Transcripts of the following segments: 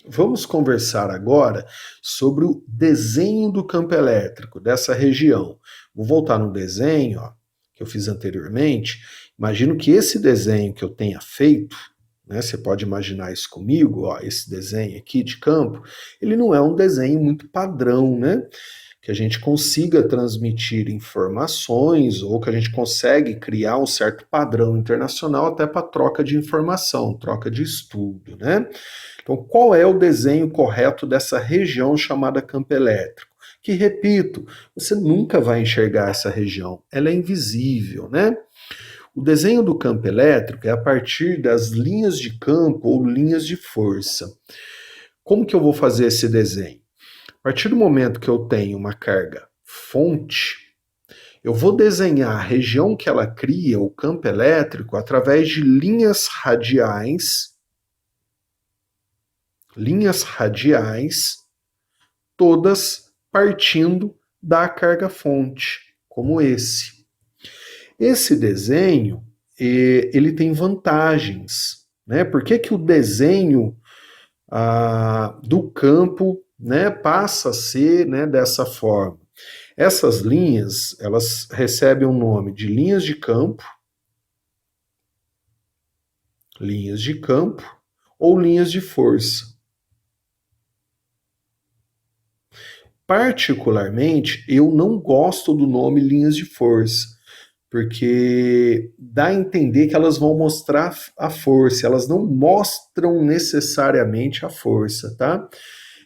Vamos conversar agora sobre o desenho do campo elétrico dessa região. Vou voltar no desenho, ó, que eu fiz anteriormente. Imagino que esse desenho que eu tenha feito, né, você pode imaginar isso comigo, ó, esse desenho aqui de campo, ele não é um desenho muito padrão, né? Que a gente consiga transmitir informações ou que a gente consegue criar um certo padrão internacional até para troca de informação, troca de estudo, né? Então, qual é o desenho correto dessa região chamada campo elétrico? Que, repito, você nunca vai enxergar essa região, ela é invisível, né? O desenho do campo elétrico é a partir das linhas de campo ou linhas de força. Como que eu vou fazer esse desenho? A partir do momento que eu tenho uma carga fonte, eu vou desenhar a região que ela cria, o campo elétrico, através de linhas radiais, todas partindo da carga fonte, como esse. Esse desenho, ele tem vantagens, né? Por que que o desenho do campo, né, passa a ser, né, dessa forma? Essas linhas, elas recebem o nome de linhas de campo ou linhas de força. Particularmente, eu não gosto do nome linhas de força, porque dá a entender que elas vão mostrar a força, elas não mostram necessariamente a força, tá?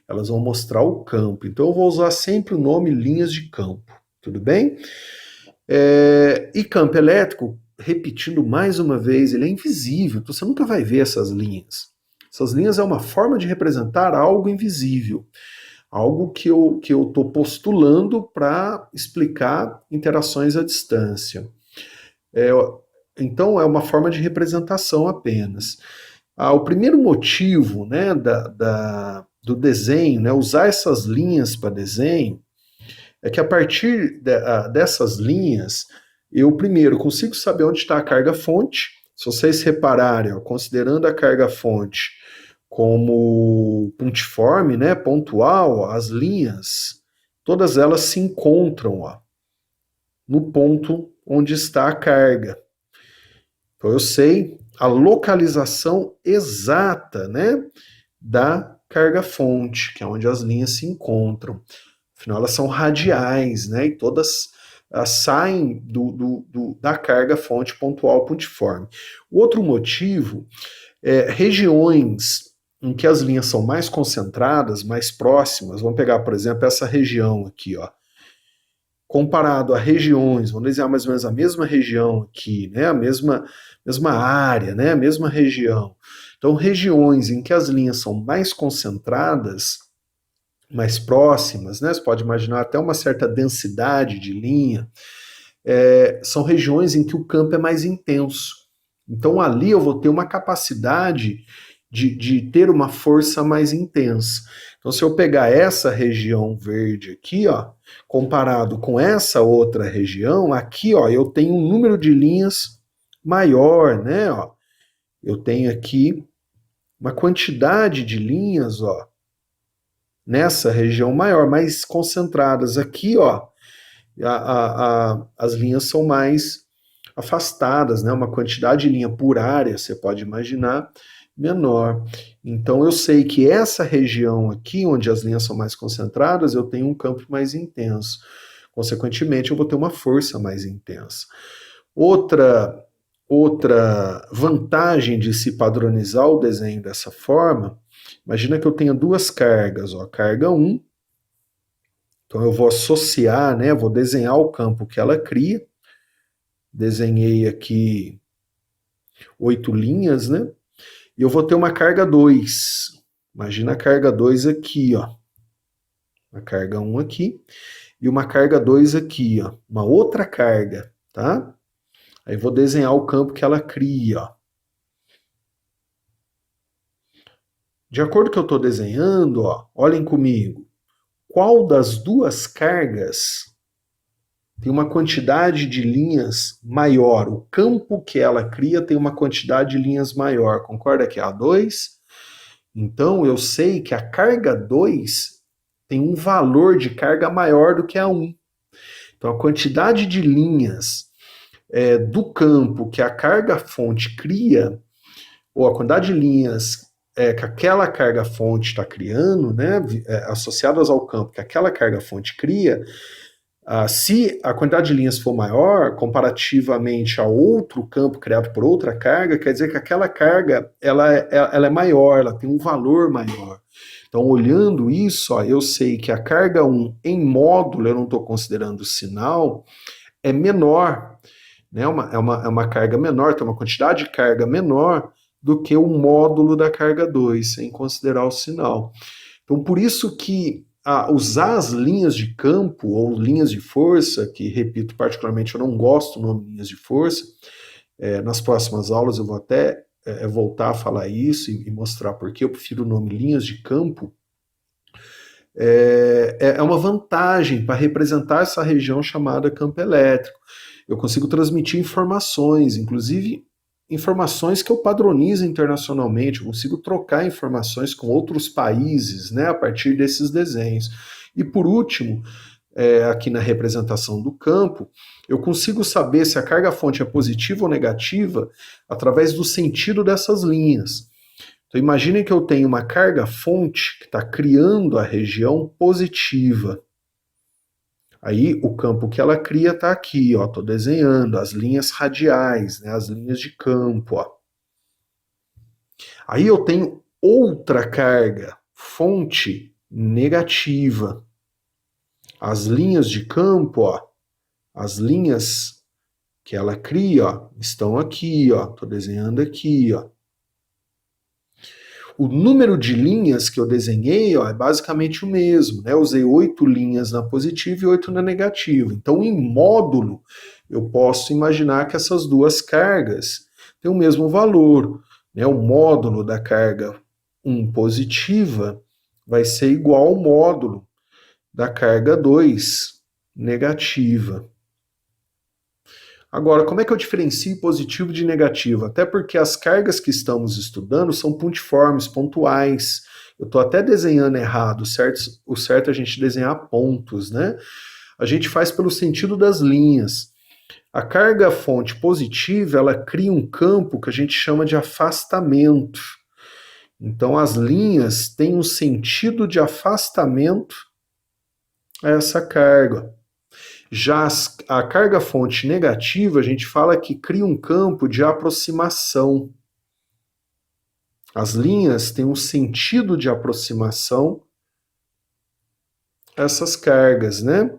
Elas vão mostrar o campo. Então eu vou usar sempre o nome linhas de campo, tudo bem? E campo elétrico, repetindo mais uma vez, ele é invisível, então você nunca vai ver essas linhas. Essas linhas é uma forma de representar algo invisível, algo que eu estou postulando para explicar interações à distância. É, então, é uma forma de representação apenas. O primeiro motivo, né, do desenho, né, usar essas linhas para desenho, é que a partir dessas linhas, eu primeiro consigo saber onde está a carga-fonte. Se vocês repararem, ó, considerando a carga-fonte como pontiforme, né, pontual, ó, as linhas, todas elas se encontram, ó, no ponto onde está a carga. Então eu sei a localização exata, né, da carga-fonte, que é onde as linhas se encontram. Afinal, elas são radiais, né, e todas saem da carga-fonte pontual pontiforme. O outro motivo é regiões em que as linhas são mais concentradas, mais próximas. Vamos pegar, por exemplo, essa região aqui, ó, comparado a regiões, vamos desenhar mais ou menos a mesma região aqui, né, a mesma área, né, a mesma região. Então, regiões em que as linhas são mais concentradas, mais próximas, né, você pode imaginar até uma certa densidade de linha, são regiões em que o campo é mais intenso. Então, ali eu vou ter uma capacidade de ter uma força mais intensa. Então, se eu pegar essa região verde aqui, ó, comparado com essa outra região, aqui, ó, eu tenho um número de linhas maior, né? Ó. Eu tenho aqui uma quantidade de linhas, ó, nessa região maior, mais concentradas. Aqui, ó, as linhas são mais afastadas, né? Uma quantidade de linha por área, você pode imaginar, menor. Então eu sei que essa região aqui, onde as linhas são mais concentradas, eu tenho um campo mais intenso. Consequentemente, eu vou ter uma força mais intensa. Outra vantagem de se padronizar o desenho dessa forma, imagina que eu tenha duas cargas, ó, carga 1, então eu vou associar, né, vou desenhar o campo que ela cria, desenhei aqui 8 linhas, né, e eu vou ter uma carga 2. Imagina a carga 2 aqui, ó. Uma carga 1 aqui e uma carga 2 aqui, ó. Uma outra carga, tá? Aí vou desenhar o campo que ela cria, ó. De acordo com o que eu estou desenhando, ó, olhem comigo. Qual das duas cargas tem uma quantidade de linhas maior? O campo que ela cria tem uma quantidade de linhas maior. Concorda que é a 2? Então, eu sei que a carga 2 tem um valor de carga maior do que a 1. Então, a quantidade de linhas do campo que a carga fonte cria, ou a quantidade de linhas que aquela carga fonte está criando, né, associadas ao campo que aquela carga fonte cria, se a quantidade de linhas for maior, comparativamente a outro campo criado por outra carga, quer dizer que aquela carga ela é maior, ela tem um valor maior. Então, olhando isso, eu sei que a carga 1 em módulo, eu não estou considerando o sinal, é menor, né? É uma carga menor, tem uma quantidade de carga menor do que o módulo da carga 2, sem considerar o sinal. Então, por isso que usar as linhas de campo ou linhas de força, que, repito, particularmente eu não gosto do nome linhas de força, nas próximas aulas eu vou até voltar a falar isso e mostrar por que eu prefiro o nome linhas de campo, é uma vantagem para representar essa região chamada campo elétrico. Eu consigo transmitir informações, inclusive informações que eu padronizo internacionalmente, eu consigo trocar informações com outros países, né, a partir desses desenhos. E por último, aqui na representação do campo, eu consigo saber se a carga-fonte é positiva ou negativa através do sentido dessas linhas. Então imaginem que eu tenho uma carga-fonte que está criando a região positiva. Aí o campo que ela cria está aqui, estou desenhando as linhas radiais, né, as linhas de campo. Aí eu tenho outra carga, fonte negativa. As linhas de campo, as linhas que ela cria, estão aqui, estou desenhando aqui. O número de linhas que eu desenhei é basicamente o mesmo, né? Eu usei 8 linhas na positiva e 8 na negativa. Então, em módulo, eu posso imaginar que essas duas cargas têm o mesmo valor, né? O módulo da carga 1 positiva vai ser igual ao módulo da carga 2 negativa. Agora, como é que eu diferencio positivo de negativo? Até porque as cargas que estamos estudando são pontiformes, pontuais. Eu estou até desenhando errado, o certo é a gente desenhar pontos, né? A gente faz pelo sentido das linhas. A carga fonte positiva, ela cria um campo que a gente chama de afastamento. Então, as linhas têm um sentido de afastamento a essa carga. Já a carga-fonte negativa, a gente fala que cria um campo de aproximação. As linhas têm um sentido de aproximação a essas cargas, né?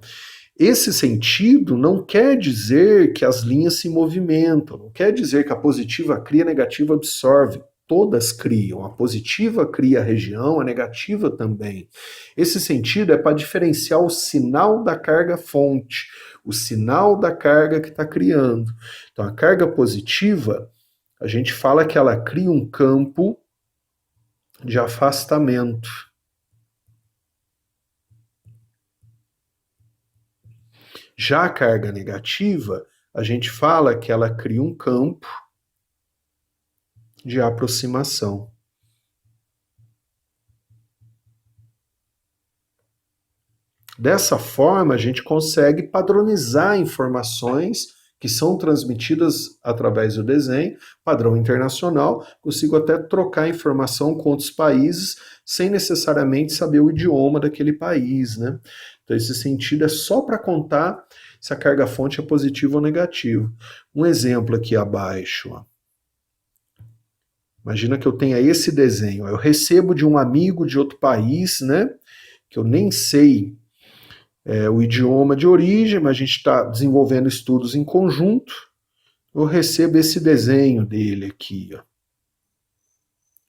Esse sentido não quer dizer que as linhas se movimentam, não quer dizer que a positiva cria, a negativa absorve. Todas criam. A positiva cria a região, a negativa também. Esse sentido é para diferenciar o sinal da carga-fonte, o sinal da carga que está criando. Então, a carga positiva, a gente fala que ela cria um campo de afastamento. Já a carga negativa, a gente fala que ela cria um campo de aproximação. Dessa forma, a gente consegue padronizar informações que são transmitidas através do desenho, padrão internacional, consigo até trocar informação com outros países sem necessariamente saber o idioma daquele país, né? Então, esse sentido é só para contar se a carga-fonte é positiva ou negativa. Um exemplo aqui abaixo. Imagina que eu tenha esse desenho. Eu recebo de um amigo de outro país, né? Que eu nem sei o idioma de origem, mas a gente está desenvolvendo estudos em conjunto. Eu recebo esse desenho dele aqui.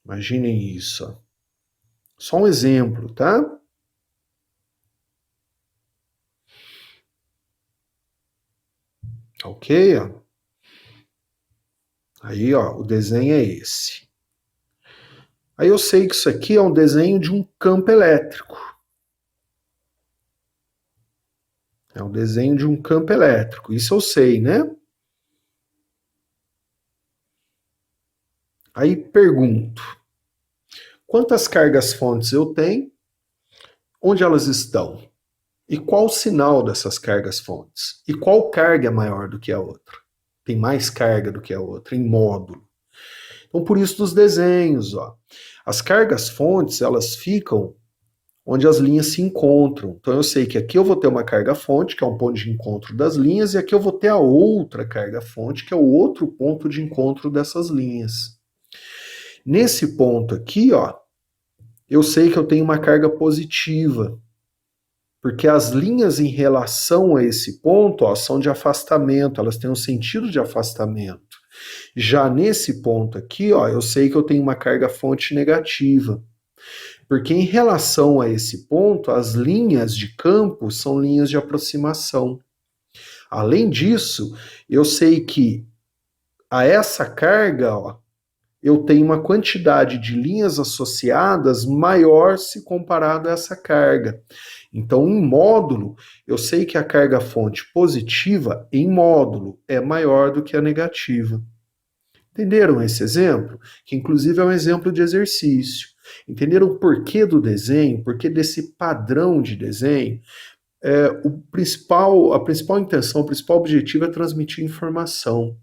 Imaginem isso. Só um exemplo, tá? Ok? Aí, o desenho é esse. Aí eu sei que isso aqui é um desenho de um campo elétrico. É um desenho de um campo elétrico. Isso eu sei, né? Aí pergunto: quantas cargas fontes eu tenho, onde elas estão, e qual o sinal dessas cargas fontes, e qual carga é maior do que a outra. Tem mais carga do que a outra, em módulo. Então, por isso dos desenhos, ó. As cargas fontes, elas ficam onde as linhas se encontram. Então, eu sei que aqui eu vou ter uma carga fonte, que é um ponto de encontro das linhas, e aqui eu vou ter a outra carga fonte, que é o outro ponto de encontro dessas linhas. Nesse ponto aqui, ó, eu sei que eu tenho uma carga positiva, porque as linhas em relação a esse ponto, ó, são de afastamento, elas têm um sentido de afastamento. Já nesse ponto aqui, ó, eu sei que eu tenho uma carga fonte negativa, porque em relação a esse ponto, as linhas de campo são linhas de aproximação. Além disso, eu sei que a essa carga, ó, eu tenho uma quantidade de linhas associadas maior se comparado a essa carga. Então, em módulo, eu sei que a carga fonte positiva em módulo é maior do que a negativa. Entenderam esse exemplo? Que inclusive é um exemplo de exercício. Entenderam o porquê do desenho, porquê desse padrão de desenho? A principal intenção, o principal objetivo é transmitir informação.